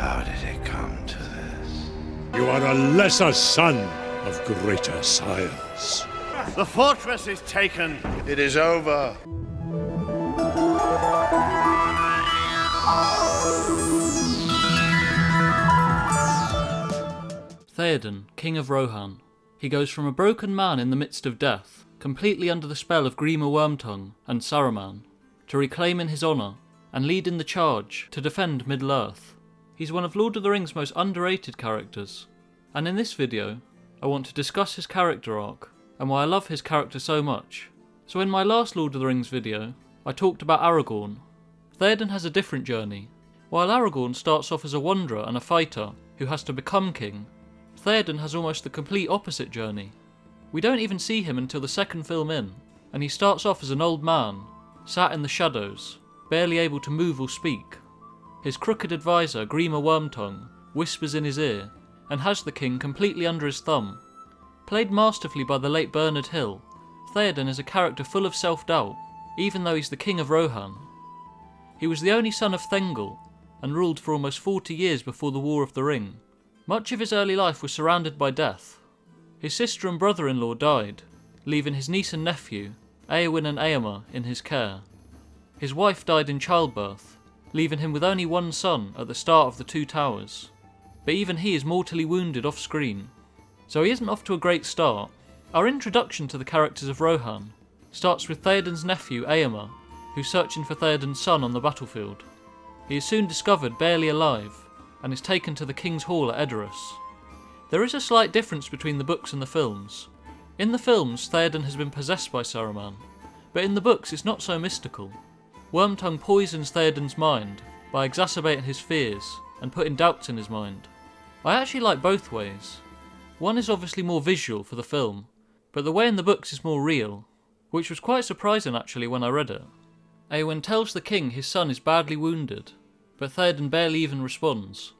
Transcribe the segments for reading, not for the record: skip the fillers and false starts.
How did it come to this? You are a lesser son of greater science. The fortress is taken. It is over. Théoden, King of Rohan. He goes from a broken man in the midst of death, completely under the spell of Grima Wormtongue and Saruman, to reclaiming his honour and leading the charge to defend Middle-earth. He's one of Lord of the Rings' most underrated characters, and in this video I want to discuss his character arc and why I love his character so much. So in my last Lord of the Rings video I talked about Aragorn. Théoden has a different journey. While Aragorn starts off as a wanderer and a fighter who has to become king, Théoden has almost the complete opposite journey. We don't even see him until the second film in, and he starts off as an old man, sat in the shadows, barely able to move or speak. His crooked advisor, Grima Wormtongue, whispers in his ear, and has the king completely under his thumb. Played masterfully by the late Bernard Hill, Théoden is a character full of self-doubt, even though he's the king of Rohan. He was the only son of Thengel, and ruled for almost 40 years before the War of the Ring. Much of his early life was surrounded by death. His sister and brother-in-law died, leaving his niece and nephew, Éowyn and Éomer, in his care. His wife died in childbirth, leaving him with only one son at the start of the Two Towers. But even he is mortally wounded off-screen, so he isn't off to a great start. Our introduction to the characters of Rohan starts with Théoden's nephew Éomer, who's searching for Théoden's son on the battlefield. He is soon discovered barely alive, and is taken to the King's Hall at Edoras. There is a slight difference between the books and the films. In the films, Théoden has been possessed by Saruman, but in the books it's not so mystical. Wormtongue poisons Théoden's mind by exacerbating his fears and putting doubts in his mind. I actually like both ways. One is obviously more visual for the film, but the way in the books is more real, which was quite surprising actually when I read it. Éowyn tells the king his son is badly wounded, but Théoden barely even responds.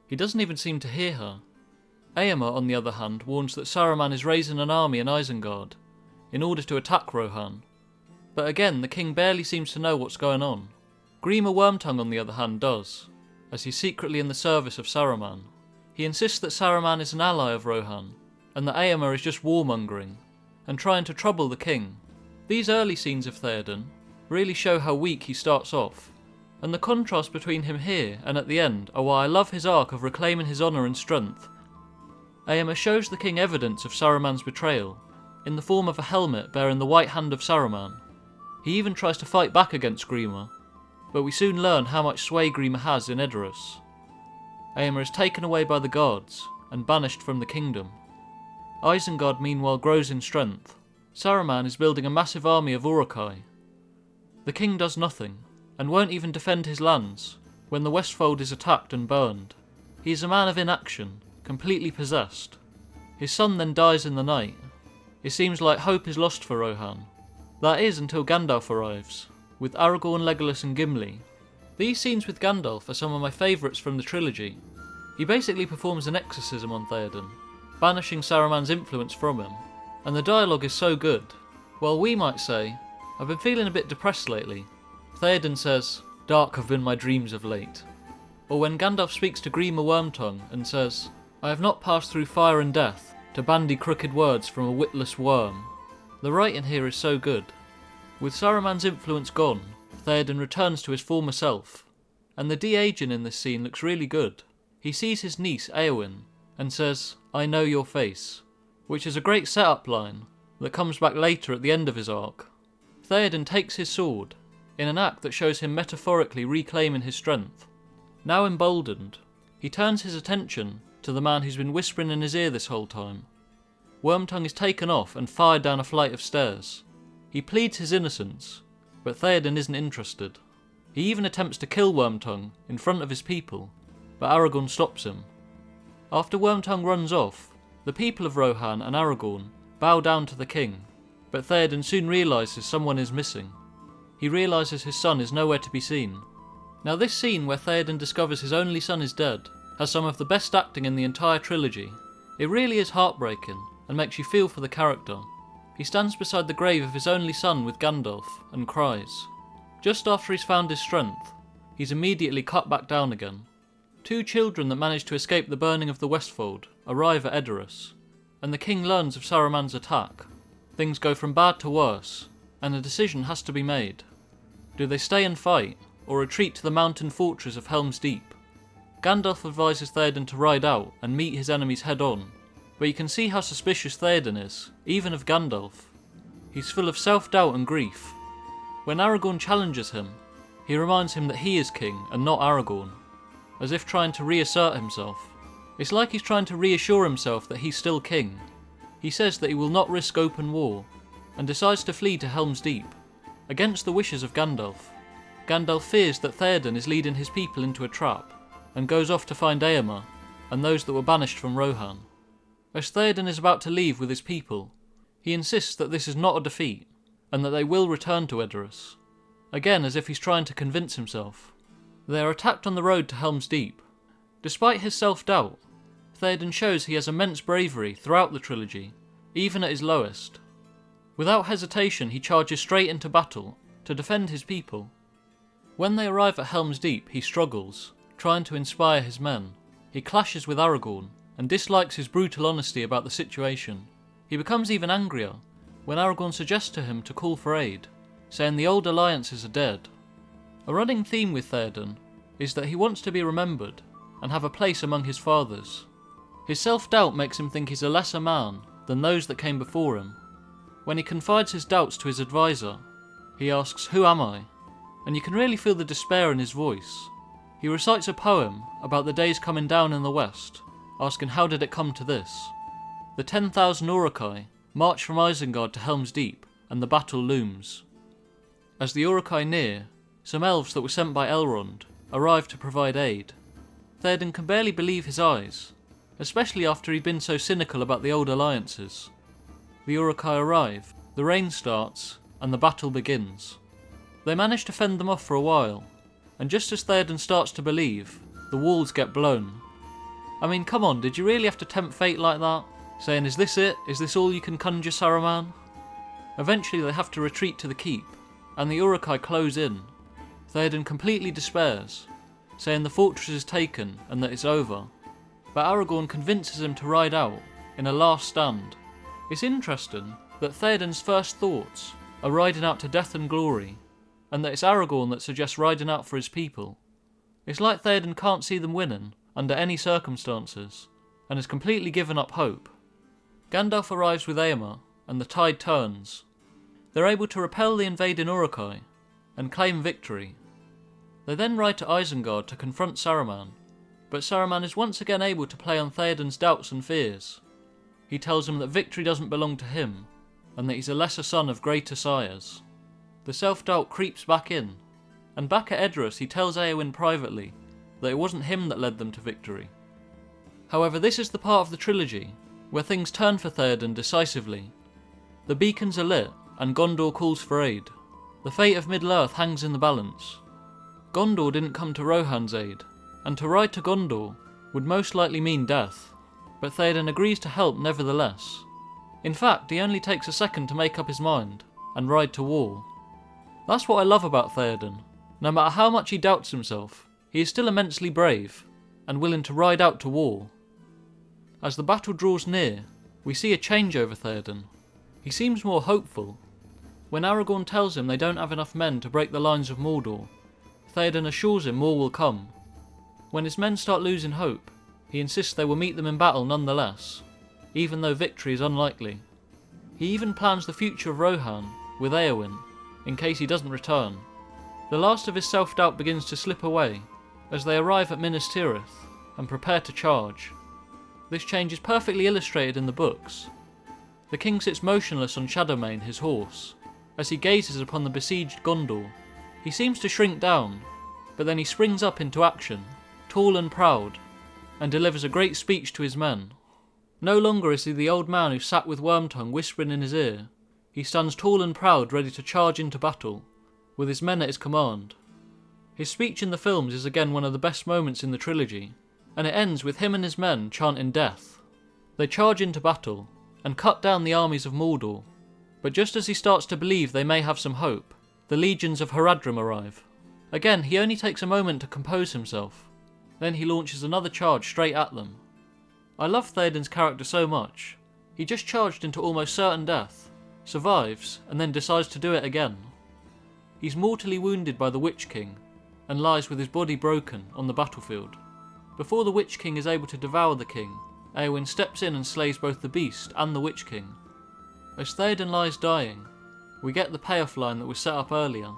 He doesn't even seem to hear her. Éomer, on the other hand, warns that Saruman is raising an army in Isengard in order to attack Rohan, but again the king barely seems to know what's going on. Grima Wormtongue, on the other hand, does, as he's secretly in the service of Saruman. He insists that Saruman is an ally of Rohan, and that Éomer is just warmongering and trying to trouble the king. These early scenes of Théoden really show how weak he starts off, and the contrast between him here and at the end are why I love his arc of reclaiming his honour and strength. Éomer shows the king evidence of Saruman's betrayal, in the form of a helmet bearing the white hand of Saruman. He even tries to fight back against Grima, but we soon learn how much sway Grima has in Edoras. Éomer is taken away by the guards and banished from the kingdom. Isengard meanwhile grows in strength. Saruman is building a massive army of Uruk-hai. The king does nothing, and won't even defend his lands when the Westfold is attacked and burned. He is a man of inaction, completely possessed. His son then dies in the night. It seems like hope is lost for Rohan. That is until Gandalf arrives, with Aragorn, Legolas and Gimli. These scenes with Gandalf are some of my favourites from the trilogy. He basically performs an exorcism on Théoden, banishing Saruman's influence from him, and the dialogue is so good. While we might say, I've been feeling a bit depressed lately, Théoden says, "Dark have been my dreams of late." Or when Gandalf speaks to Grima Wormtongue and says, "I have not passed through fire and death to bandy crooked words from a witless worm." The writing here is so good. With Saruman's influence gone, Théoden returns to his former self, and the de-aging in this scene looks really good. He sees his niece Éowyn and says, "I know your face," which is a great setup line that comes back later at the end of his arc. Théoden takes his sword, in an act that shows him metaphorically reclaiming his strength. Now emboldened, he turns his attention to the man who's been whispering in his ear this whole time. Wormtongue is taken off and fired down a flight of stairs. He pleads his innocence, but Théoden isn't interested. He even attempts to kill Wormtongue in front of his people, but Aragorn stops him. After Wormtongue runs off, the people of Rohan and Aragorn bow down to the king, but Théoden soon realises someone is missing. He realises his son is nowhere to be seen. Now this scene where Théoden discovers his only son is dead has some of the best acting in the entire trilogy. It really is heartbreaking and makes you feel for the character. He stands beside the grave of his only son with Gandalf and cries. Just after he's found his strength, he's immediately cut back down again. Two children that manage to escape the burning of the Westfold arrive at Edoras, and the king learns of Saruman's attack. Things go from bad to worse, and a decision has to be made. Do they stay and fight, or retreat to the mountain fortress of Helm's Deep? Gandalf advises Theoden to ride out and meet his enemies head on, but you can see how suspicious Theoden is, even of Gandalf. He's full of self-doubt and grief. When Aragorn challenges him, he reminds him that he is king and not Aragorn, as if trying to reassert himself. It's like he's trying to reassure himself that he's still king. He says that he will not risk open war, and decides to flee to Helm's Deep, against the wishes of Gandalf. Gandalf fears that Theoden is leading his people into a trap, and goes off to find Éomer and those that were banished from Rohan. As Theoden is about to leave with his people, he insists that this is not a defeat, and that they will return to Edoras, again as if he's trying to convince himself. They are attacked on the road to Helm's Deep. Despite his self-doubt, Theoden shows he has immense bravery throughout the trilogy, even at his lowest. Without hesitation he charges straight into battle to defend his people. When they arrive at Helm's Deep he struggles, trying to inspire his men. He clashes with Aragorn and dislikes his brutal honesty about the situation. He becomes even angrier when Aragorn suggests to him to call for aid, saying the old alliances are dead. A running theme with Theoden is that he wants to be remembered and have a place among his fathers. His self-doubt makes him think he's a lesser man than those that came before him. When he confides his doubts to his advisor, he asks, "Who am I?" And you can really feel the despair in his voice. He recites a poem about the days coming down in the west, asking how did it come to this. The 10,000 Uruk-hai march from Isengard to Helm's Deep, and the battle looms. As the Uruk-hai near, some elves that were sent by Elrond arrive to provide aid. Theoden can barely believe his eyes, especially after he'd been so cynical about the old alliances. The Uruk-hai arrive, the rain starts, and the battle begins. They manage to fend them off for a while, and just as Theoden starts to believe, the walls get blown. I mean, come on, did you really have to tempt fate like that? Saying, is this it? Is this all you can conjure, Saruman? Eventually they have to retreat to the keep, and the Uruk-hai close in. Theoden completely despairs, saying the fortress is taken and that it's over. But Aragorn convinces him to ride out in a last stand. It's interesting that Theoden's first thoughts are riding out to death and glory, and that it's Aragorn that suggests riding out for his people. It's like Theoden can't see them winning under any circumstances, and has completely given up hope. Gandalf arrives with Éomer, and the tide turns. They're able to repel the invading Uruk-hai and claim victory. They then ride to Isengard to confront Saruman, but Saruman is once again able to play on Theoden's doubts and fears. He tells him that victory doesn't belong to him, and that he's a lesser son of greater sires. The self-doubt creeps back in, and back at Edoras he tells Éowyn privately that it wasn't him that led them to victory. However, this is the part of the trilogy where things turn for Theoden decisively. The beacons are lit, and Gondor calls for aid. The fate of Middle-earth hangs in the balance. Gondor didn't come to Rohan's aid, and to ride to Gondor would most likely mean death, but Theoden agrees to help nevertheless. In fact, he only takes a second to make up his mind and ride to war. That's what I love about Theoden. No matter how much he doubts himself, he is still immensely brave and willing to ride out to war. As the battle draws near, we see a change over Theoden. He seems more hopeful. When Aragorn tells him they don't have enough men to break the lines of Mordor, Theoden assures him more will come. When his men start losing hope, he insists they will meet them in battle nonetheless, even though victory is unlikely. He even plans the future of Rohan with Éowyn, in case he doesn't return. The last of his self-doubt begins to slip away as they arrive at Minas Tirith and prepare to charge. This change is perfectly illustrated in the books. The king sits motionless on Shadowmane, his horse, as he gazes upon the besieged Gondor. He seems to shrink down, but then he springs up into action, tall and proud, and delivers a great speech to his men. No longer is he the old man who sat with Wormtongue whispering in his ear. He stands tall and proud, ready to charge into battle, with his men at his command. His speech in the films is again one of the best moments in the trilogy, and it ends with him and his men chanting death. They charge into battle, and cut down the armies of Mordor, but just as he starts to believe they may have some hope, the legions of Haradrim arrive. Again, he only takes a moment to compose himself. Then he launches another charge straight at them. I love Théoden's character so much. He just charged into almost certain death, survives, and then decides to do it again. He's mortally wounded by the Witch King, and lies with his body broken on the battlefield. Before the Witch King is able to devour the king, Éowyn steps in and slays both the beast and the Witch King. As Théoden lies dying, we get the payoff line that was set up earlier.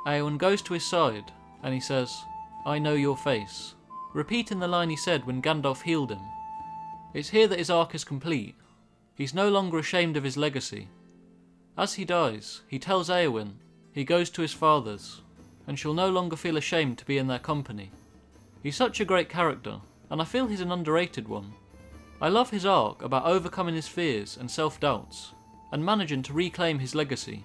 Éowyn goes to his side, and he says, "I know your face," repeating the line he said when Gandalf healed him. It's here that his arc is complete. He's no longer ashamed of his legacy. As he dies, he tells Éowyn he goes to his father's, and she'll no longer feel ashamed to be in their company. He's such a great character, and I feel he's an underrated one. I love his arc about overcoming his fears and self-doubts, and managing to reclaim his legacy.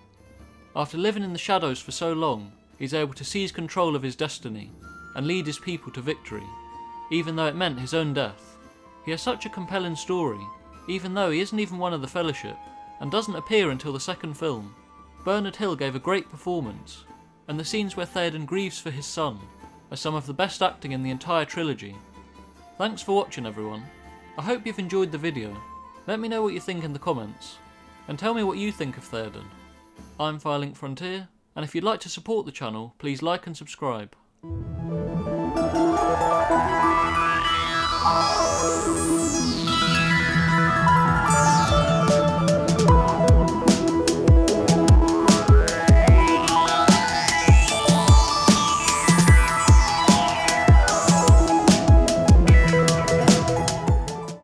After living in the shadows for so long, he's able to seize control of his destiny, and lead his people to victory, even though it meant his own death. He has such a compelling story, even though he isn't even one of the Fellowship, and doesn't appear until the second film. Bernard Hill gave a great performance, and the scenes where Theoden grieves for his son are some of the best acting in the entire trilogy. Thanks for watching everyone. I hope you've enjoyed the video. Let me know what you think in the comments, and tell me what you think of Theoden. I'm Firelink Frontier, and if you'd like to support the channel, please like and subscribe.